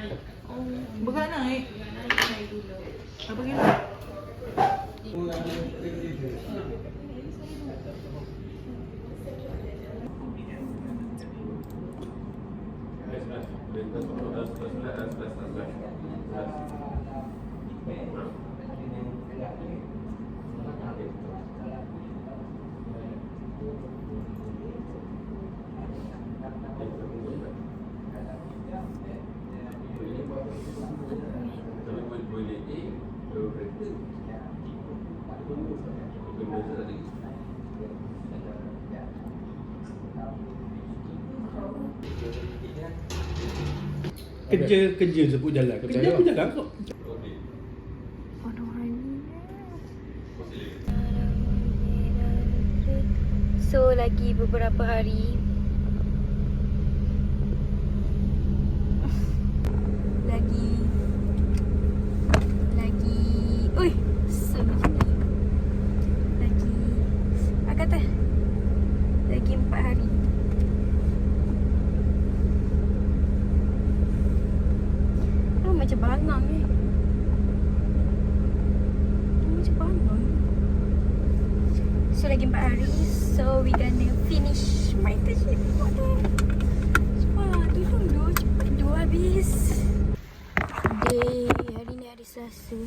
Oh, berat naik. Apa kira? Kerja sebut jalan. Kerja aku jalan kok. So lagi beberapa hari Ui, so lagi apa kata? Lagi 4 hari. Oh, macam bangang ni. Macam bangang. So lagi 4 hari. So we gonna finish my internship. Wah, dulu cepat dua habis. Hari ni hari Selasa.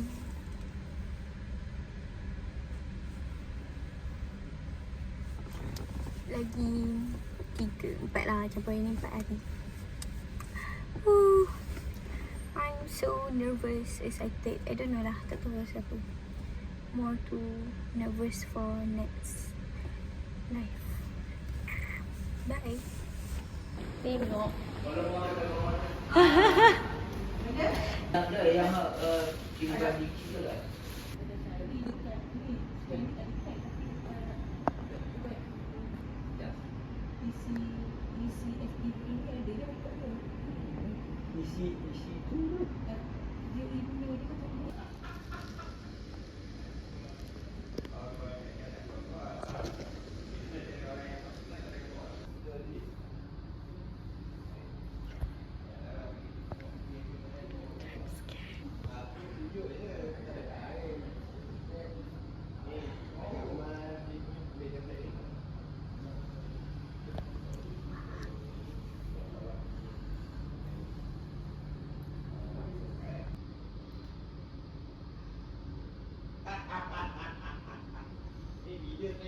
Lagi 4 lah, campur ini 4 hari. I'm so nervous, excited. I don't know lah, tak tahu rasa apa. More to nervous for next life. Bye. Tengok. Ada yang kita di kita lah. Isi tu.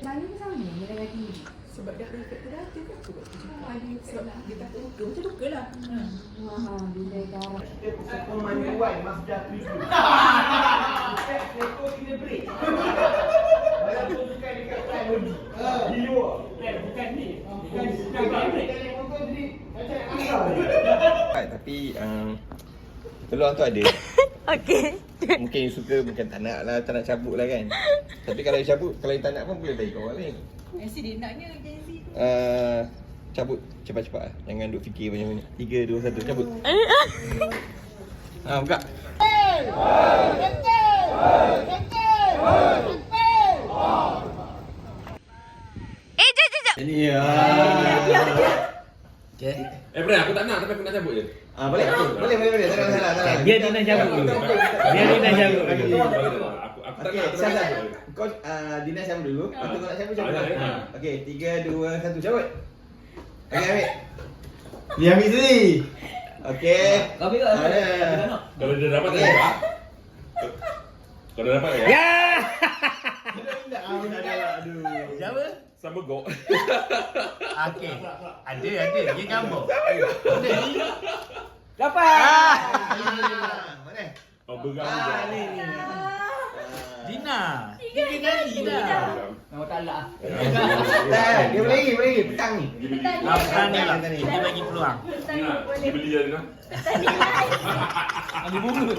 Mana ke sama dengan lagi? Sebab dah ada kat dah tu kan aku buat kerja. Sebab dia kata luka, macam luka lah. Bila darah. Pemanduan masa dah preview. Lekor kita break. Malah tunjukkan dekat plan body. Di luar. Bukan ni. Bukan break. Motor jadi macam angkau. Tapi peluang tu ada. Okay. Mungkin you suka, mungkin tak nak cabut lah kan. Tapi kalau you cabut, kalau you tak nak pun boleh bagi kawan lain. Dia naknya Gen Z. Cabut cepat-cepat lah. Jangan duk fikir banyak-banyak. 3, 2, 1, cabut. Buka. Jap. Ini ya. Okay. Bro, aku tak nak tapi aku nak cabut je. Boleh. Tak ada masalah. Biar dia nak cabut dulu. Aku tak nak. Salah. Kau Dinas cabut dulu. Lepas tu kau nak cabut. Okey, 3, 2, 1, cabut. Okey, ambil. Dia ambil sendiri. Okey. Kau ambil tak? Kalau dia dapat tak dapat? Kalau dia dapat ya? Ya. Aduh. Siapa? Sama go. Okey. Ada. Dia gambar. Dapat. Mana? Oh, bergambar. Ni. Dina. 3 kali dah. Nama tak lah. Dia boleh lagi. Petang ni. Petang ni lah. Dia bagi peluang. Dia beli dia Dina. Ambil bunga.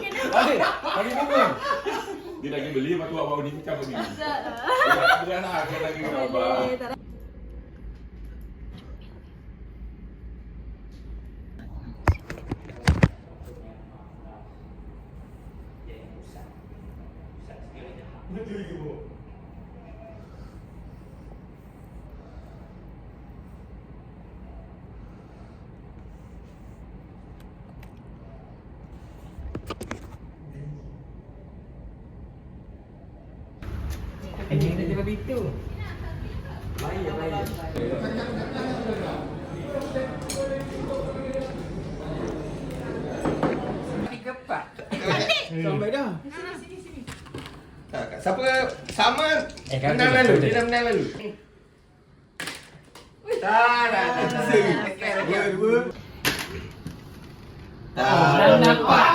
Ambil bunga. Dia lagi beli, lepas tu abang ni cabut ni. Bukan lah, dia lagi abang. begitu. Bahaya. Kepak. Sampai dah. Siapa sama kan menang betul, lalu. betul. Dia dah menang lalu. Tak. Dua. Dah nampak.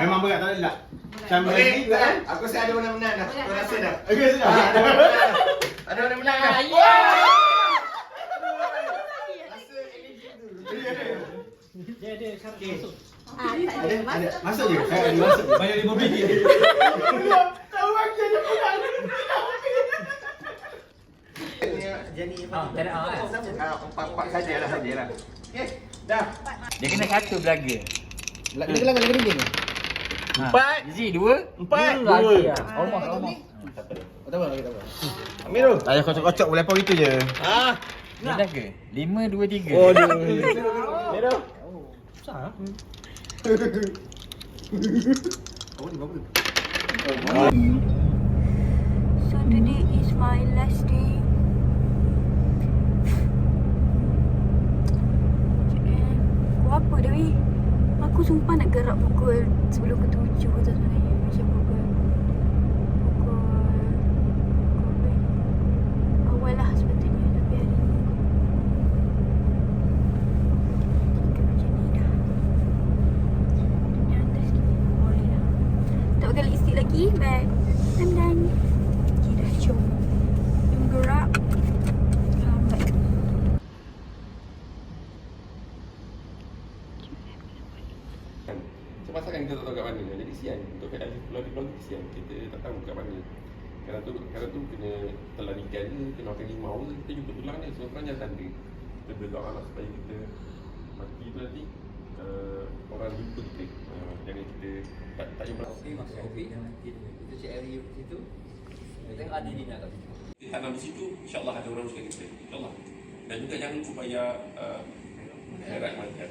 Memang berat tak ada. Macam Okey, ni kan? aku rasa ada orang menang dah. Kau rasa dah. Okey, sudah. Ada orang menang dah. Ada. Masuk je. Saya ada masuk. Banyak 5 biji. Tak ada Empat sajalah. Okey, dah. Dia kena satu belaga. Lagu dinding. Empat. Isi dua. Empat. Dua. Almost. Tak apa. Ambil tu. Tak payah kocok-kocok boleh apa gitu je. Ni belaga. 5, 2, 3. Oh, dia. Ni tu. Susah. So today is my last day. Pukul apa dah weh? Aku sumpah nak gerak pukul sebelum ke 7 tu sebenarnya. Macam pukul awal lah sepatutnya. Tapi hari ni kita macam ni dah. Dunia atas ni boleh dah. Tak pakai lipstick lagi but I'm done. Okay dah, jom gerak. Lambat. Masakan kita tak tahu kat mana. Jadi kesian. Untuk keadaan kesian. Kita tak tahu kat mana. Kadang tu kena telan ikan ke, kena makan limau ke, kita jumpa tulang dia. So kerana tanda. Kita berdoa lah supaya kita mati tu nanti orang jumpa kita. Jangan kita tak jumpa. Okey, masa COVID dah mati tu. Kita cek area kat situ. Kita tengok ada Dina kat situ. Kita tanam di situ, insyaAllah ada orang suka kita. InsyaAllah. Dan juga jangan supaya herat mata.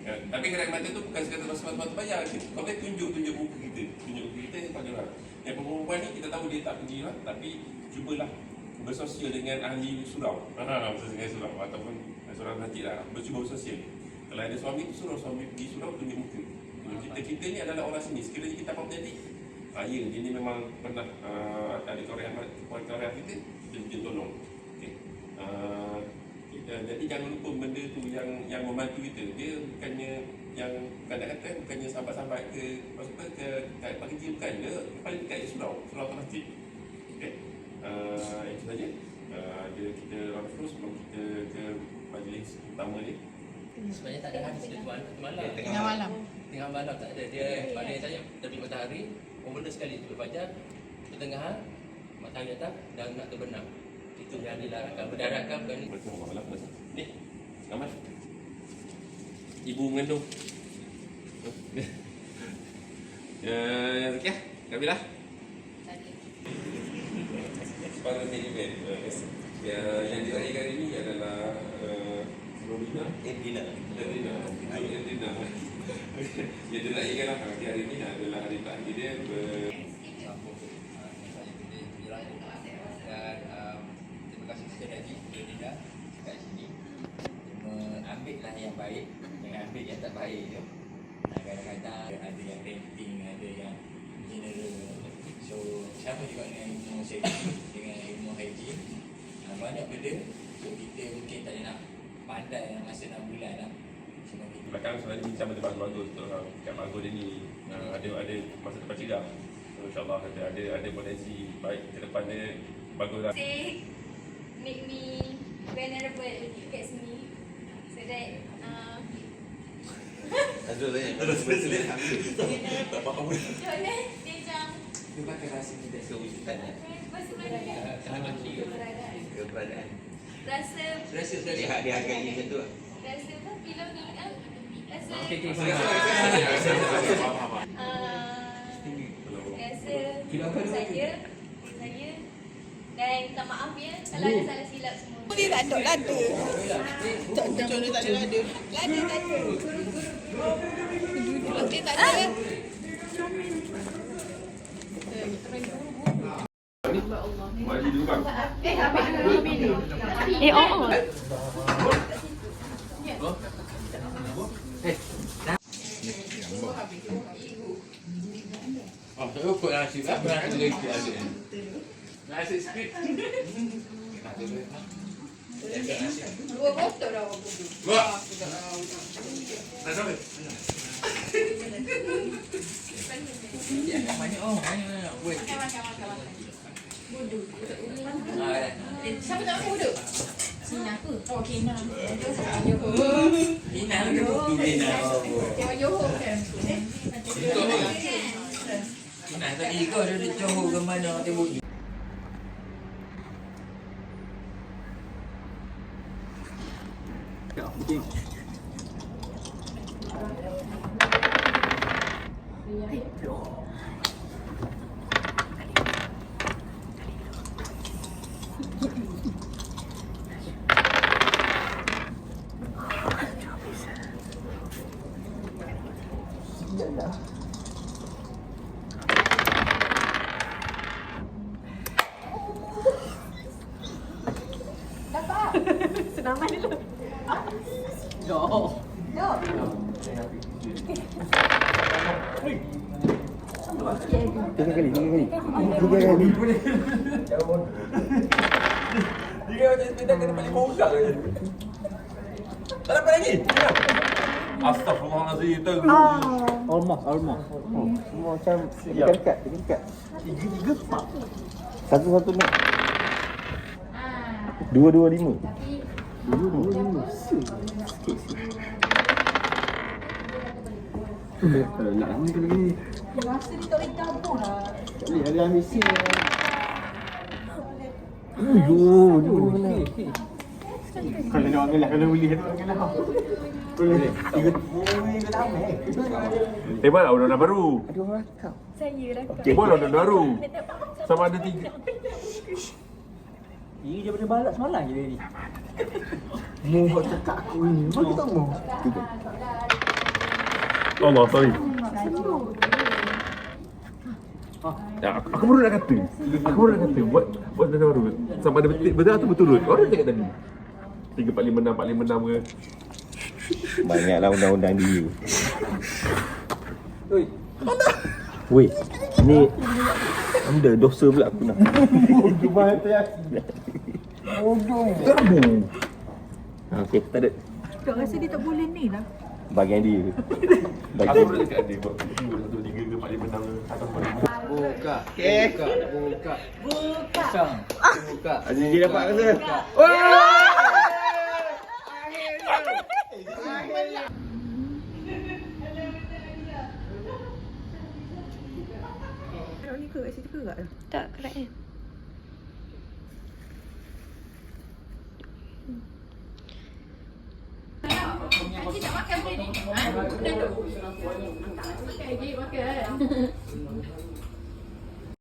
Tapi herat mata tu bukan sekadar semata-mata bayar. Kau boleh tunjuk muka kita. Tunjuk muka kita yang pada orang. Yang perempuan ni kita tahu dia tak pergi lah. Tapi cubalah bersosial dengan ahli surau. Bersosial dengan surau. Ataupun seorang nanti lah. Bercuba bersosial. Kalau ada suami tu suruh suami pergi surau tunjuk muka. Kita ni adalah orang sini. Sekiranya kita apa jadi, ya, dia ni memang pernah ada korea kita tolong. Okay. Jadi jangan lupa benda tu yang membantu kita. Dia bukannya yang kadang-kadang bukannya sahabat-sahabat ke maksudnya ke kat kerja bukan. Dia paling dekat je surau masjid. Okey. Itu saja. Kita run terus sebelum kita ke majlis utama ni. Sebenarnya tak ada hadis dia malam. Tengah malam tak ada. Dia pada saya terbit matahari, bermula sekali tu fajar, pertengahan matahari datang dan nak terbenam. Itu yang dilarangkan berdaratkan bukan ni. Ni. Aman. Ibu mengandung. Yang Zakiah, Kabilah. Para event. Yang diraihkan hari ini adalah Robina. Edina. Yang diraihkan lah hari ini adalah hari terakhir dia terima kasih sekali lagi kepada Dina kat sini. Ambil lah yang baik, jangan ambil yang tak baik je. Kadang-kadang ada yang rating, ada yang general. So sama juga dengan ilmu safety, dengan ilmu hygiene. Banyak benda. So kita mungkin tak nak pandai dalam masa 6 bulan lah. belakang sebenarnya bincang benda bagus-bagus kat Margo dia ni ada masa depan cerah. InsyaAllah ada potensi baik ke depan dia bagus lah. Make me vulnerable kat sini so that Azul tanya. Tak faham. dia macam Dia pakai rasa kita kewujudan ya. Keberadaan. Rasa Dihargai macam tu lah. rasa apa film ni rasa rasa saya dan minta maaf ya kalau ada salah silap semua. Dia tak ada lada. Tak ada. Contoh tak ada lada. Lada tak ada. Lada tak ada. Mari dulu bang. Oh, saya ukur nasi. Apa nasi lagi ada? Nasi sikit. Dua botol dah aku. Wah. Dah sampai. Ya, banyak oh, banyak. Buat. Makan. Siapa tak makan uduk? Sina aku. Oh, Kina. Ina ke tu Ina. Yang Johor kan. Ina tadi kau ada di Johor ke mana tengok. Tiga kali. Dia macam sepeda kena balik mosak je. Tak dapat lagi. Astaghfirullahalazim. Almost. Semua macam dekat. Tiga pak. Satu nak. 225. 225. Sikit. Kalau nak lama kena gini. Rasa dia tak boleh tabung lah. Tak boleh ada ambil sim. Aduh, mana? Kalau nak angelah, kalau boleh tu angelah. Boleh. Tiga lama. Hebat lah undang-undang baru. Ada orang rakam. Saya rakam. Hebat lah undang-undang baru. Sama ada 3. Ini daripada balak semalam je ni. Mu buat cakap aku ni. Mana tak mau? Tiga. Allah, sorry. Ya, aku baru nak kata. Buat undang-undang baru. Sama ada betul atau betul. Orang cakap tadi. 346 ke. Banyaklah undang-undang dia. Weh, ni anda dosa pula aku nak. Cuma teryakin. Bodoh. Okey, tak ada. Tak rasa dia tak boleh ni lah. Bagian dia. Aku baru cakap dia buat 1, 2, 3 ke 46 ke atas balik. Buka. Okey. Buka. Kosong. Buka. Aziz dia dapat rasa. Ni ke kat situ ke kat? Tak, kerak ni. Haji tak makan boleh ni? Ha? Dah tu. Makan lagi, makan.